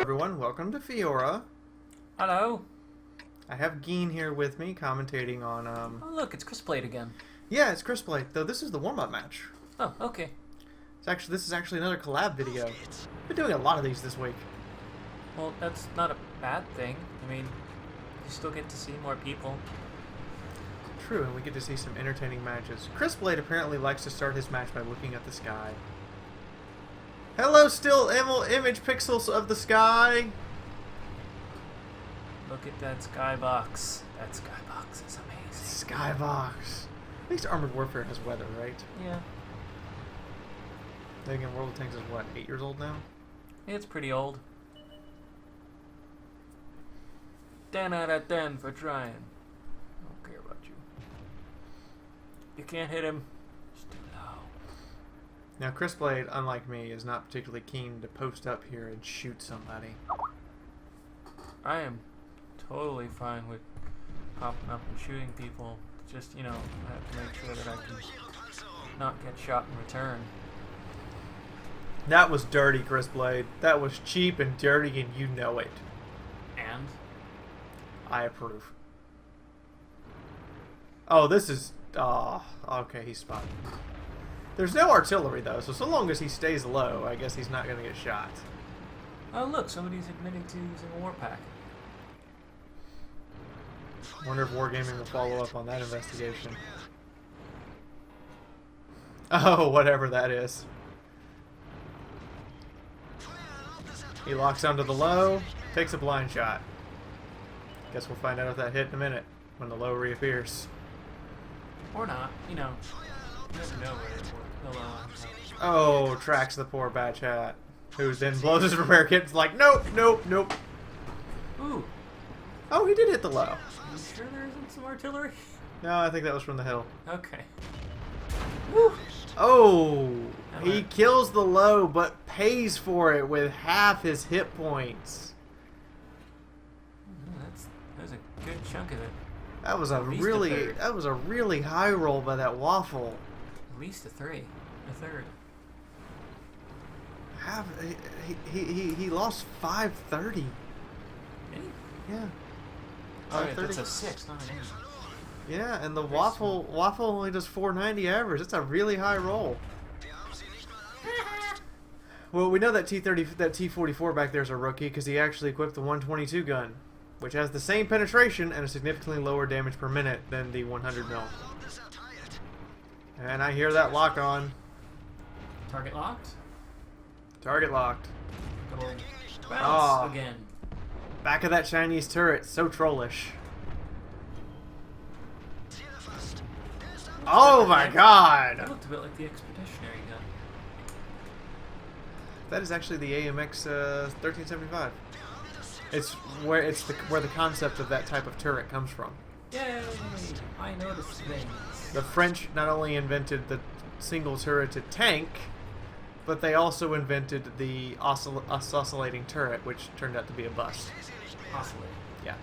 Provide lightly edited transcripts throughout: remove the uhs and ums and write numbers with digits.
Everyone, welcome to Fiaura. Hello. I have Geen here with me, commentating on, Oh, look, it's Chris Blade again. Yeah, it's Chris Blade, though this is the warm-up match. Oh, okay. This is actually another collab video. Been doing a lot of these this week. Well, that's not a bad thing. I mean, you still get to see more people. True, and we get to see some entertaining matches. Chris Blade apparently likes to start his match by looking at the sky. Hello, still image pixels of the sky. Look at that skybox. That skybox is amazing. Skybox. At least Armored Warfare has weather, right? Yeah. Then again, World of Tanks is what, 8 years old now? It's pretty old. 10 out of 10 for trying. I don't care about you. You can't hit him. It's too low. Now, Chris Blade, unlike me, is not particularly keen to post up here and shoot somebody. I am totally fine with popping up and shooting people. Just, you know, I have to make sure that I can not get shot in return. That was dirty, Chris Blade. That was cheap and dirty, and you know it. And? I approve. Oh, this is... okay, he's spotted. There's no artillery, though, so long as he stays low, I guess he's not going to get shot. Oh, look, somebody's admitting to using a warpack. Wonder if Wargaming will follow up on that investigation. Oh, whatever that is. He locks onto the low, takes a blind shot. Guess we'll find out if that hit in a minute, when the low reappears. Or not, you know. You never know where the low ends up. Oh, tracks the poor batch hat, who then blows his repair kit. It's like, nope, nope, nope. Ooh. Oh, he did hit the low. Are you sure there isn't some artillery? No, I think that was from the hill. Okay. Woo! Oh, he kills the low, but pays for it with half his hit points. That's a good chunk of it. That was a really high roll by that waffle. At least a third. He lost 530. Did he? Yeah. Sorry, that's a 6, not an 8. Yeah, and the waffle only does 490 average. That's a really high roll. Well, we know that T44 back there is a rookie because he actually equipped the 122 gun, which has the same penetration and a significantly lower damage per minute than the 100 mil. And I hear that lock on. Target locked? Target locked. Bounce again. Back of that Chinese turret, so trollish. Oh my god! That looked a bit like the expeditionary gun. That is actually the AMX 1375. It's where the concept of that type of turret comes from. Yay! I noticed things. The French not only invented the single turreted tank, but they also invented the oscillating turret, which turned out to be a bust. Oscillating. Yeah.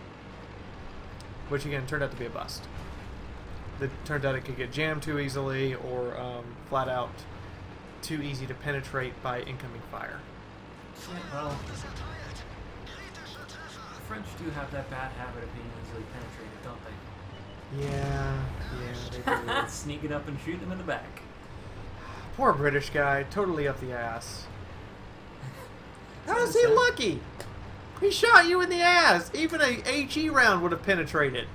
Which again turned out to be a bust. It turned out it could get jammed too easily, or flat out too easy to penetrate by incoming fire. Yeah, well, the French do have that bad habit of being easily penetrated, don't they? Yeah, they do. Sneak it up and shoot them in the back. Poor British guy, totally up the ass. How is he lucky? He shot you in the ass. Even a HE round would have penetrated.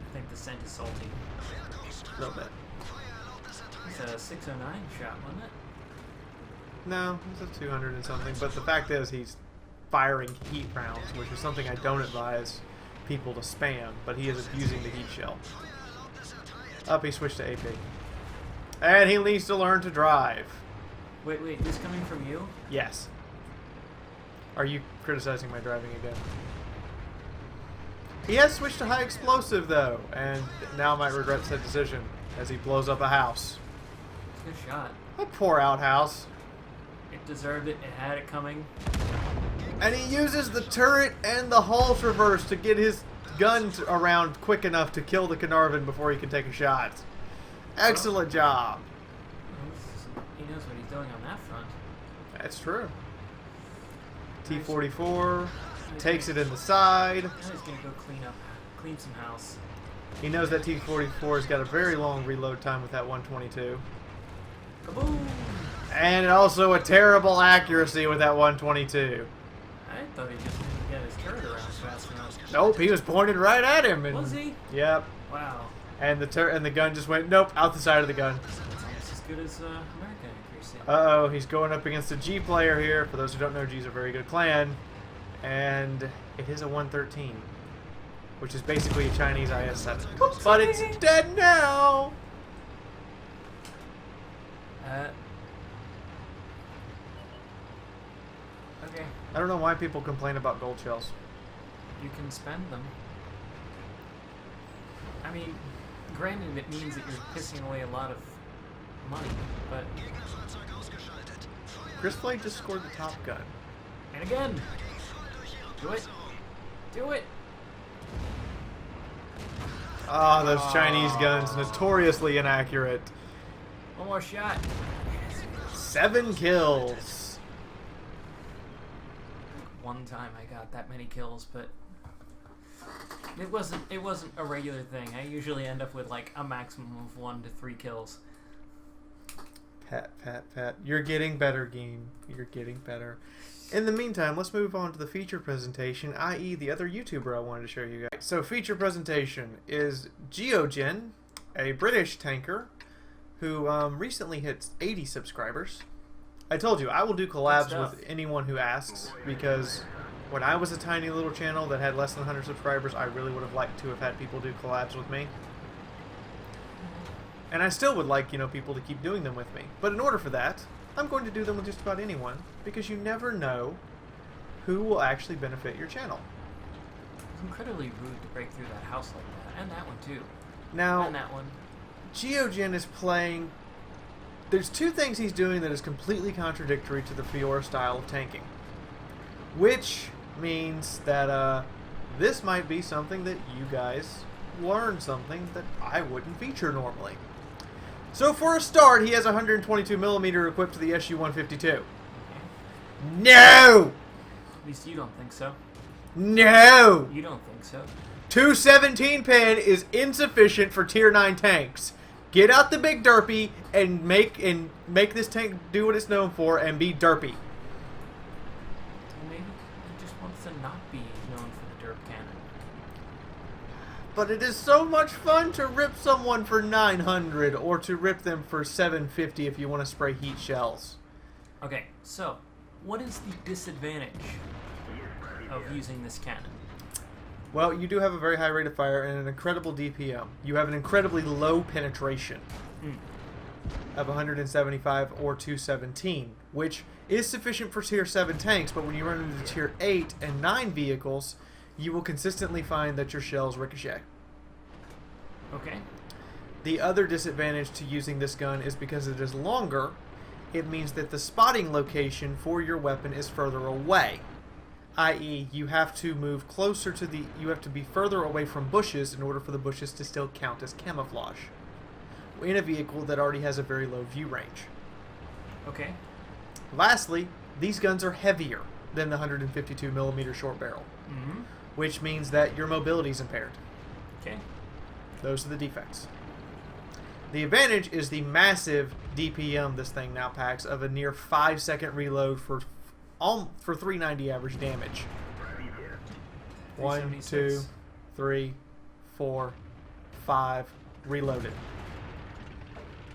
I think the scent is salty. A little bit. It's a 609 shot, wasn't it? No, it's a 200 and something. But the fact is, he's firing heat rounds, which is something I don't advise people to spam. But he is abusing the heat shell. Up, he switched to AP. And he needs to learn to drive. Wait, this coming from you? Yes. Are you criticizing my driving again? He has switched to high explosive, though, and now might regret said decision as he blows up a house. Good shot. A poor outhouse. It deserved it. It had it coming. And he uses the turret and the hull traverse to get his gun around quick enough to kill the Carnarvon before he can take a shot. Excellent job. He knows what he's doing on that front. That's true. T-44 takes it in the side. Now he's going to go clean some house. He knows that T-44's got a very long reload time with that 122. Kaboom! And also a terrible accuracy with that 122. I thought he just didn't get his turret around fast enough. Nope, he was pointed right at him. And, was he? Yep. Wow. And the gun just went, nope, out the side of the gun. That's almost as good as American accuracy. Uh-oh, he's going up against a G player here. For those who don't know, G's a very good clan. And it is a 113, which is basically a Chinese IS-7. But it's dead now! Okay. I don't know why people complain about gold shells. You can spend them. I mean, granted, it means that you're pissing away a lot of money, but... Chris Flay just scored the Top Gun. And again! Do it! Do it! Ah, those Chinese guns, notoriously inaccurate. One more shot. 7 kills. One time I got that many kills, but it wasn't a regular thing. I usually end up with like a maximum of 1 to 3 kills. Pat. You're getting better, game. You're getting better. In the meantime, let's move on to the feature presentation, i.e. the other YouTuber I wanted to show you guys. So feature presentation is Geogen, a British tanker who recently hit 80 subscribers. I told you, I will do collabs with anyone who asks, because when I was a tiny little channel that had less than 100 subscribers, I really would have liked to have had people do collabs with me. And I still would like, people to keep doing them with me. But in order for that, I'm going to do them with just about anyone, because you never know who will actually benefit your channel. It's incredibly rude to break through that house like that, and that one too. Now, and that one. Geogen is playing... There's 2 things he's doing that is completely contradictory to the Fiaura style of tanking. Which means that this might be something that you guys learn something that I wouldn't feature normally. So for a start, he has 122mm equipped to the SU-152. No! At least you don't think so. No! You don't think so. 217 pin is insufficient for tier 9 tanks. Get out the big derpy and make this tank do what it's known for and be derpy. Maybe he just wants to not be known for the derp cannon. But it is so much fun to rip someone for 900 or to rip them for 750 if you want to spray heat shells. Okay, so what is the disadvantage of using this cannon? Well, you do have a very high rate of fire and an incredible DPM. You have an incredibly low penetration of 175 or 217, which is sufficient for tier 7 tanks, but when you run into tier 8 and 9 vehicles, you will consistently find that your shells ricochet. Okay. The other disadvantage to using this gun is because it is longer, it means that the spotting location for your weapon is further away. I.e., you have to move closer to you have to be further away from bushes in order for the bushes to still count as camouflage in a vehicle that already has a very low view range. Okay. Lastly, these guns are heavier than the 152mm short barrel, which means that your mobility is impaired. Okay. Those are the defects. The advantage is the massive DPM this thing now packs of a near 5-second reload for 390 average damage. 1, 2, 3, 4, 5, reloaded.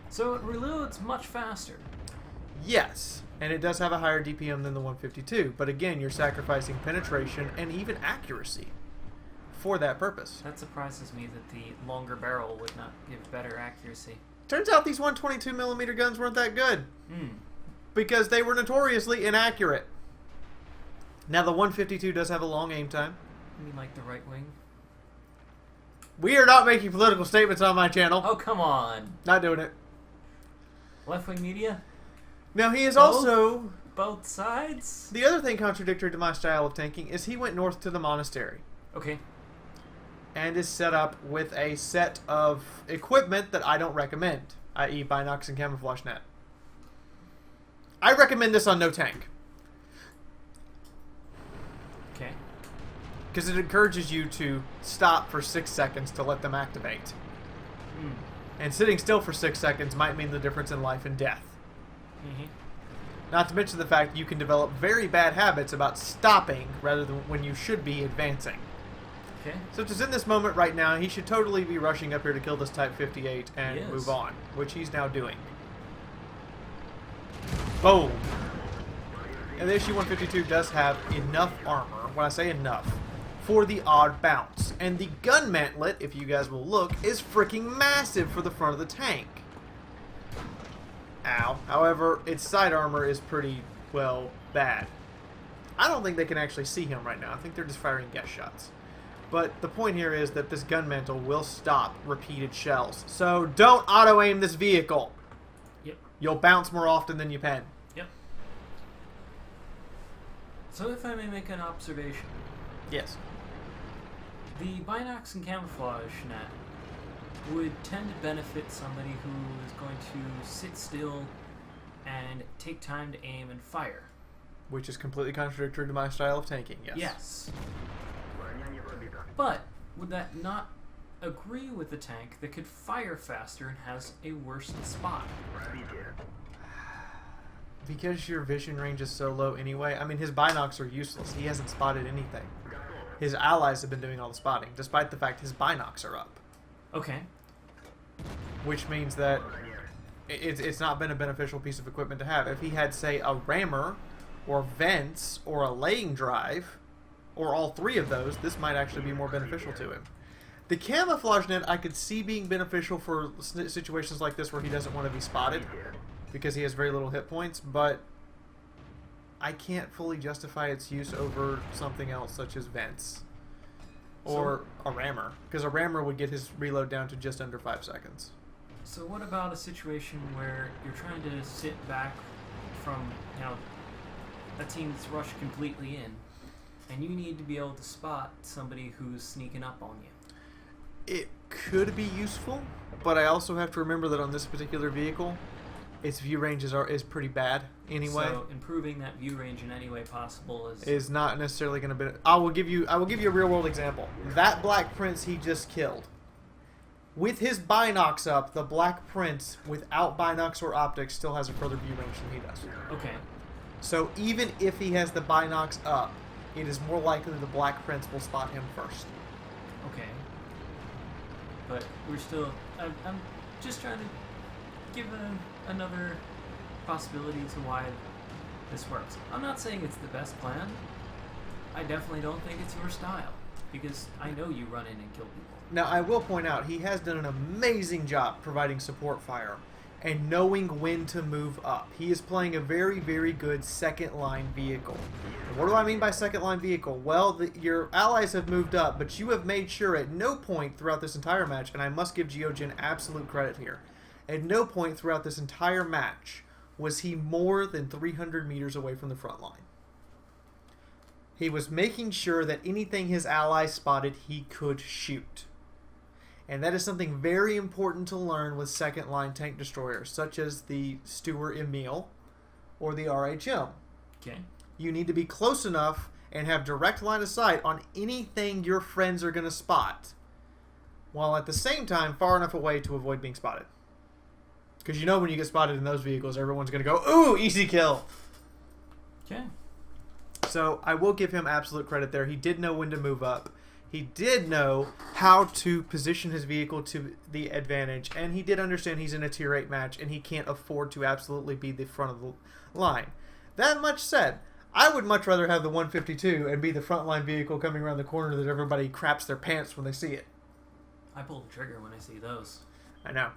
So it reloads much faster. Yes, and it does have a higher DPM than the 152, but again, you're sacrificing penetration and even accuracy for that purpose. That surprises me that the longer barrel would not give better accuracy. Turns out these 122mm guns weren't that good. Because they were notoriously inaccurate. Now the 152 does have a long aim time. You mean like the right wing? We are not making political statements on my channel. Oh, come on. Not doing it. Left wing media? Now he is also both sides. The other thing contradictory to my style of tanking is he went north to the monastery. Okay. And is set up with a set of equipment that I don't recommend, i.e. binocs and camouflage net. I recommend this on no tank. Okay. Because it encourages you to stop for 6 seconds to let them activate. Mm. And sitting still for 6 seconds might mean the difference in life and death. Mm-hmm. Not to mention the fact you can develop very bad habits about stopping rather than when you should be advancing. Okay. Such as in this moment right now, he should totally be rushing up here to kill this Type 58 and Yes. move on, which he's now doing. Boom! And the SU-152 does have enough armor, when I say enough, for the odd bounce. And the gun mantlet, if you guys will look, is freaking massive for the front of the tank. Ow. However, its side armor is pretty, well, bad. I don't think they can actually see him right now. I think they're just firing guess shots. But the point here is that this gun mantle will stop repeated shells. So don't auto-aim this vehicle. Yep. You'll bounce more often than you pen. Yep. So if I may make an observation. Yes. The binocs and camouflage net would tend to benefit somebody who is going to sit still and take time to aim and fire. Which is completely contradictory to my style of tanking, yes. Yes. But would that not agree with the tank that could fire faster and has a worse spot? Because your vision range is so low anyway. I mean, his binocs are useless. He hasn't spotted anything. His allies have been doing all the spotting, despite the fact his binocs are up. Okay. Which means that it's not been a beneficial piece of equipment to have. If he had, say, a rammer, or vents, or a laying drive, or all three of those, this might actually be more beneficial to him. The camouflage net I could see being beneficial for situations like this where he doesn't want to be spotted, because he has very little hit points, but I can't fully justify its use over something else, such as vents. Or a rammer, because a rammer would get his reload down to just under 5 seconds. So what about a situation where you're trying to sit back from, a team that's rushed completely in, and you need to be able to spot somebody who's sneaking up on you? It could be useful, but I also have to remember that on this particular vehicle, its view range is pretty bad anyway. So improving that view range in any way possible is not necessarily going to be. I will give you a real world example. That Black Prince he just killed, with his binocs up, the Black Prince without binocs or optics still has a further view range than he does. Okay. So even if he has the binocs up, it is more likely the Black Prince will spot him first. Okay. But we're still. I'm just trying to give another possibility to why this works. I'm not saying it's the best plan. I definitely don't think it's your style, because I know you run in and kill people. Now, I will point out, he has done an amazing job providing support fire and knowing when to move up. He is playing a very, very good second-line vehicle. And what do I mean by second-line vehicle? Well, your allies have moved up, but you have made sure at no point throughout this entire match, and I must give Geojin absolute credit here, at no point throughout this entire match was he more than 300 meters away from the front line. He was making sure that anything his allies spotted, he could shoot. And that is something very important to learn with second-line tank destroyers, such as the Stewart Emile or the RHM. Okay. You need to be close enough and have direct line of sight on anything your friends are going to spot, while at the same time far enough away to avoid being spotted. Because you know when you get spotted in those vehicles, everyone's going to go, ooh, easy kill. Okay. So I will give him absolute credit there. He did know when to move up. He did know how to position his vehicle to the advantage. And he did understand he's in a tier 8 match and he can't afford to absolutely be the front of the line. That much said, I would much rather have the 152 and be the frontline vehicle coming around the corner that everybody craps their pants when they see it. I pull the trigger when I see those. I know.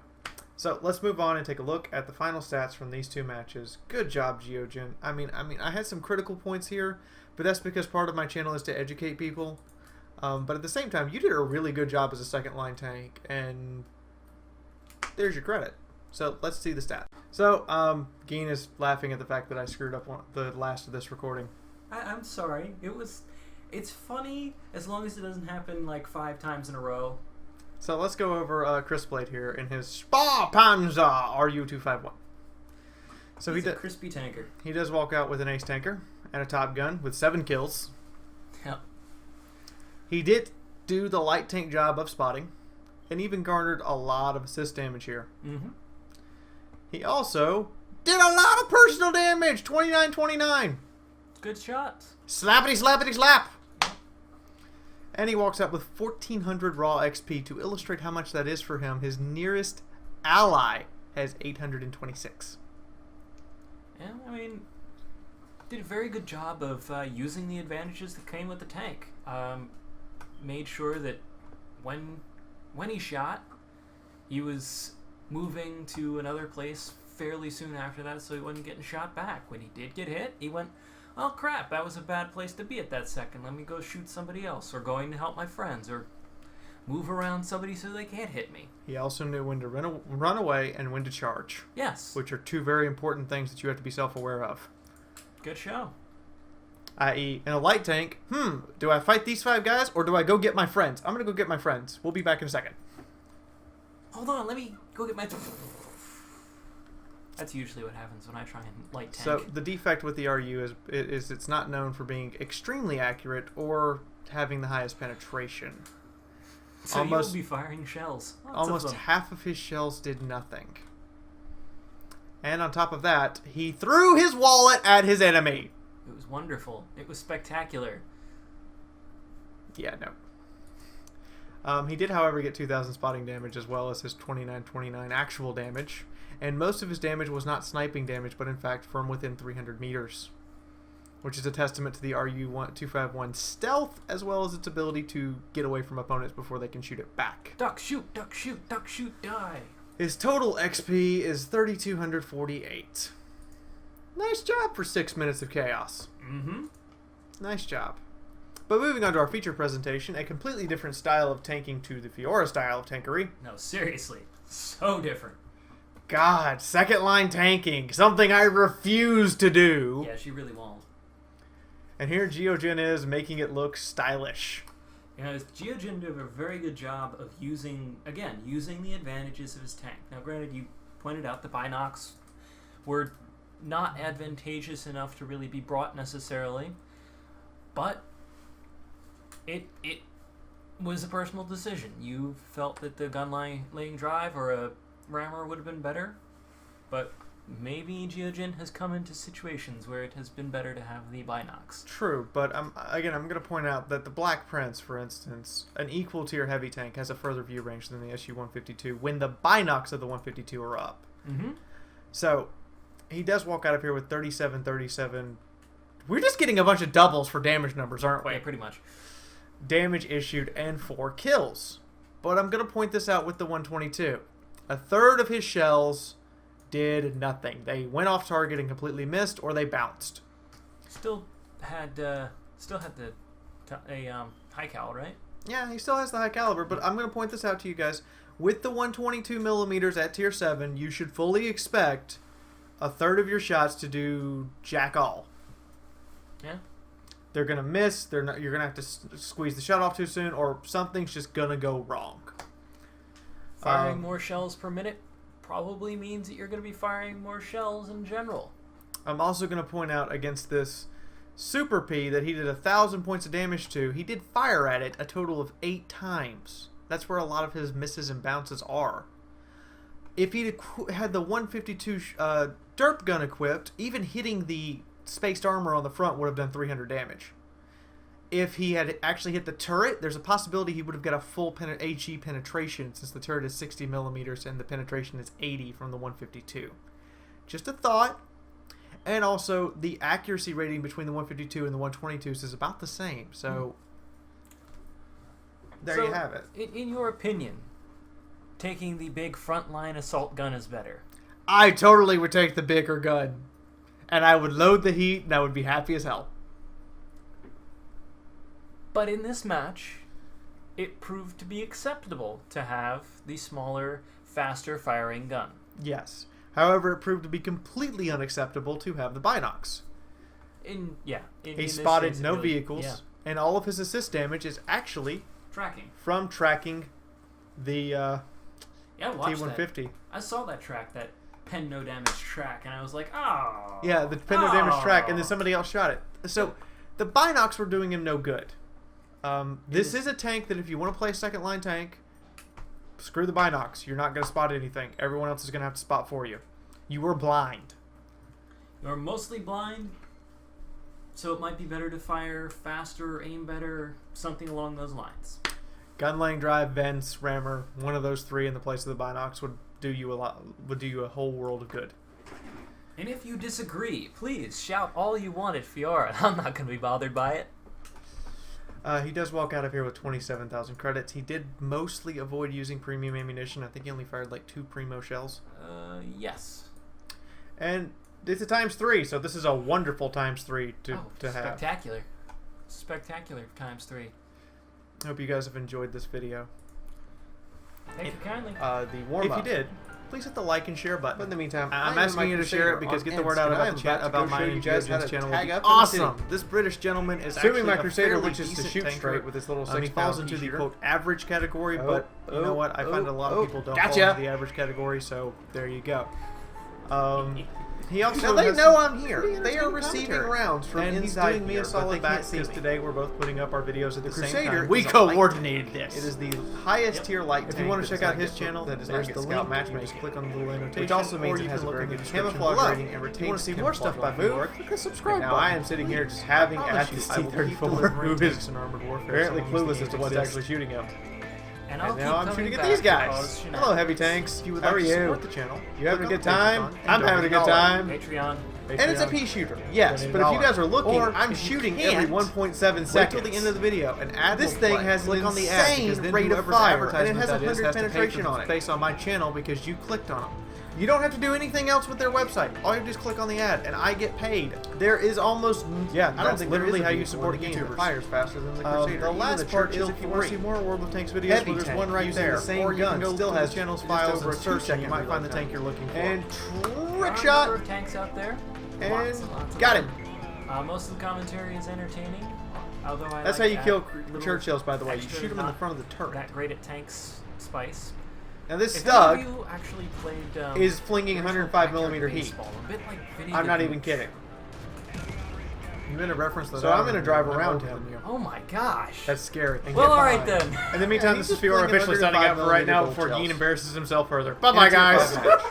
So let's move on and take a look at the final stats from these two matches. Good job, Geojin. I mean, I had some critical points here, but that's because part of my channel is to educate people. But at the same time, you did a really good job as a second line tank, and there's your credit. So let's see the stat. So Geen is laughing at the fact that I screwed up the last of this recording. I'm sorry. It's funny as long as it doesn't happen like 5 times in a row. So let's go over Chris Blade here in his Spa Panzer RU-251. So He's a crispy tanker. He does walk out with an ace tanker and a Top Gun with 7 kills. Yep. He did do the light tank job of spotting and even garnered a lot of assist damage here. Mm-hmm. He also did a lot of personal damage, 29-29. Good shots. Slappity, slappity, slap. And he walks out with 1,400 raw XP. To illustrate how much that is for him, his nearest ally has 826. Yeah, I mean, did a very good job of using the advantages that came with the tank. Made sure that when he shot, he was moving to another place fairly soon after that, so he wasn't getting shot back. When he did get hit, he went, oh crap, that was a bad place to be at that second. Let me go shoot somebody else, or going to help my friends, or move around somebody so they can't hit me. He also knew when to run away and when to charge. Yes. Which are 2 very important things that you have to be self-aware of. Good show. I.e., in a light tank, do I fight these 5 guys or do I go get my friends? I'm going to go get my friends. We'll be back in a second. Hold on, let me go get my... That's usually what happens when I try and light tank. So the defect with the RU is it's not known for being extremely accurate or having the highest penetration. So you'll be firing shells. Almost half of his shells did nothing. And on top of that, he threw his wallet at his enemy. It was wonderful. It was spectacular. Yeah, no. He did, however, get 2,000 spotting damage as well as his 29-29 actual damage. And most of his damage was not sniping damage, but in fact from within 300 meters. Which is a testament to the RU-251 stealth, as well as its ability to get away from opponents before they can shoot it back. Duck, shoot, duck, shoot, duck, shoot, die. His total XP is 3,248. Nice job for 6 minutes of chaos. Mm-hmm. Nice job. But moving on to our feature presentation, a completely different style of tanking to the Fiaura style of tankery. No, seriously. So different. God, second line tanking, something I refuse to do. Yeah, she really won't. And here Geogen is making it look stylish. You know, Geogen did a very good job of using the advantages of his tank. Now, granted, you pointed out the binocs were not advantageous enough to really be brought necessarily, but it was a personal decision. You felt that the gun laying drive or a rammer would have been better, but maybe Geogen has come into situations where it has been better to have the binocs. True, but I'm going to point out that the Black Prince, for instance, an equal tier heavy tank, has a further view range than the SU-152 when the binocs of the 152 are up. Mm-hmm. So he does walk out of here with 37. We're just getting a bunch of doubles for damage numbers, aren't we? Yeah, pretty much. Damage issued and 4 kills. But I'm going to point this out with the 122. A third of his shells did nothing. They went off target and completely missed, or they bounced. Still had the high cal, right? Yeah, he still has the high caliber, but I'm going to point this out to you guys. With the 122 millimeters at tier 7, you should fully expect a third of your shots to do jack all. Yeah. They're going to miss. You're going to have to squeeze the shot off too soon, or something's just going to go wrong. Firing more shells per minute probably means that you're going to be firing more shells in general. I'm also going to point out against this Super P that he did 1,000 points of damage to. He did fire at it a total of 8 times. That's where a lot of his misses and bounces are. If he had the 152 derp gun equipped, even hitting the spaced armor on the front would have done 300 damage. If he had actually hit the turret, there's a possibility he would have got a full HE penetration, since the turret is 60 millimeters and the penetration is 80 from the 152. Just a thought. And also, the accuracy rating between the 152 and the 122s is about the same. So, there you have it. In your opinion, taking the big frontline assault gun is better? I totally would take the bigger gun. And I would load the heat, and I would be happy as hell. But in this match, it proved to be acceptable to have the smaller, faster firing gun. Yes. However, it proved to be completely unacceptable to have the binocs. In He this spotted case, it no really- vehicles, yeah. and all of his assist damage is actually Tracking. from tracking the Yeah, I watched that. T-150. I saw that track, that pen no damage track, and I was like, oh. Yeah, the pin no damage track, and then somebody else shot it. So the binocs were doing him no good. This is a tank that if you want to play a second line tank, screw the binocs. You're not going to spot anything. Everyone else is going to have to spot for you. You were blind. You're mostly blind, so it might be better to fire faster, aim better, something along those lines. Gun laying drive, vents, rammer, one of those three in the place of the binocs would do you a whole world of good. And if you disagree, please shout all you want at Fiaura. I'm not going to be bothered by it. He does walk out of here with 27,000 credits. He did mostly avoid using premium ammunition. I think he only fired like 2 primo shells. Yes. And it's a ×3, so this is a wonderful ×3 to have. Spectacular. Spectacular ×3. Hope you guys have enjoyed this video. Thank you kindly. The warm-up. If you did, please hit the like and share button. But in the meantime, I'm asking you to share it because get the word out about the chat about my you guys how to channel. tag up. Awesome! This British gentleman is Assuming actually my Crusader fairly wishes to decent shoot tanker. straight with this little He 6 falls pound into the shooter. quote average category, but you know what? I find a lot of people don't fall Gotcha. into the average category, so there you go. He also Now they has know some I'm here. pretty They are entertaining receiving commentary. rounds from and he's inside doing me here, a but solid they back can't see because me. today we're both putting up our videos at the same Crusader time. We because I like coordinated it. this. It is the highest Yep. tier light. If you tank want that to check does out not his get- channel, that does not there's get the scout link. matchmaking. Just click on the little annotation, Which also means or it you has can a look very in the good description camouflage below. rating and If you want retains to see more stuff by camouflage Move, lore. click the subscribe Now button. I am sitting here just having at this T-34 who is apparently clueless as to what's actually shooting him. And I'll And now keep I'm shooting coming at these back guys. because Hello, heavy tanks. If you would How like are to you? support the channel, You having a click good on time? Patreon and I'm having a good time. Patreon. And it's a pea shooter, yes, but if you guys are looking, Or I'm if you shooting can't, every 1.7 Wait seconds. till the end of the video and ad This will thing play. has an Click on the ad because insane then rate of whoever's fire, advertisement and it has that is 100 has to pay penetration for on the it. space on my channel because you clicked on them. You don't have to do anything else with their website. All you have to do is click on the ad, and I get paid. There is almost Yeah, I don't that's think literally there how is a you vehicle support in the game YouTubers. that fires faster than the Crusader. The Even last the part is Churchill if you want to see 3. more World of Tanks videos, Heavy where there's tank one right using there, the same or you can gun go still through has the channel's just files over and a search, and 2-second you might find the reload tank time. you're looking for. And There are trick a shot, number of tanks out there. and Lots of got them. him. Most of the commentary is entertaining. Although I That's like how you to kill add little Churchills, by the way. You extra shoot them in the not front of the turret. That great at tanks spice. Now this If Stug any of you actually played, is flinging original 105 Backyard millimeter heat. Baseball, a bit like Vinny I'm the not even Gooch. kidding. You meant to reference that. So I'm gonna drive around him. Oh my gosh. That's scary. And well, get alright behind. then. In the meantime, he's this is just Fiaura flinging officially signing 105 up for right now millimeter before gold Gene shells. embarrasses himself further. Bye-bye, Into a guys. five match.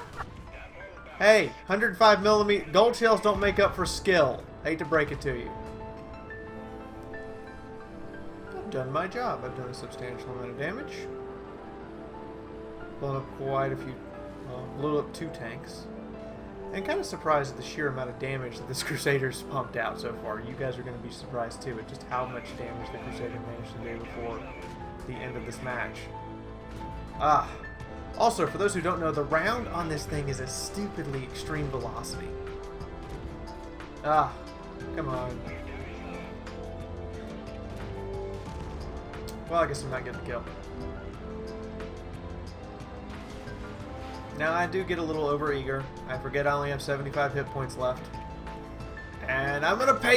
Hey, 105 millimeter gold shells don't make up for skill. Hate to break it to you. I've done my job. I've done a substantial amount of damage. Blown up quite a few. Blew up 2 tanks. And kind of surprised at the sheer amount of damage that this Crusader's pumped out so far. You guys are going to be surprised too at just how much damage the Crusader managed to do before the end of this match. Also, for those who don't know, the round on this thing is a stupidly extreme velocity. Come on. Well, I guess I'm not getting the kill. Now, I do get a little overeager. I forget I only have 75 hit points left. And I'm going to pay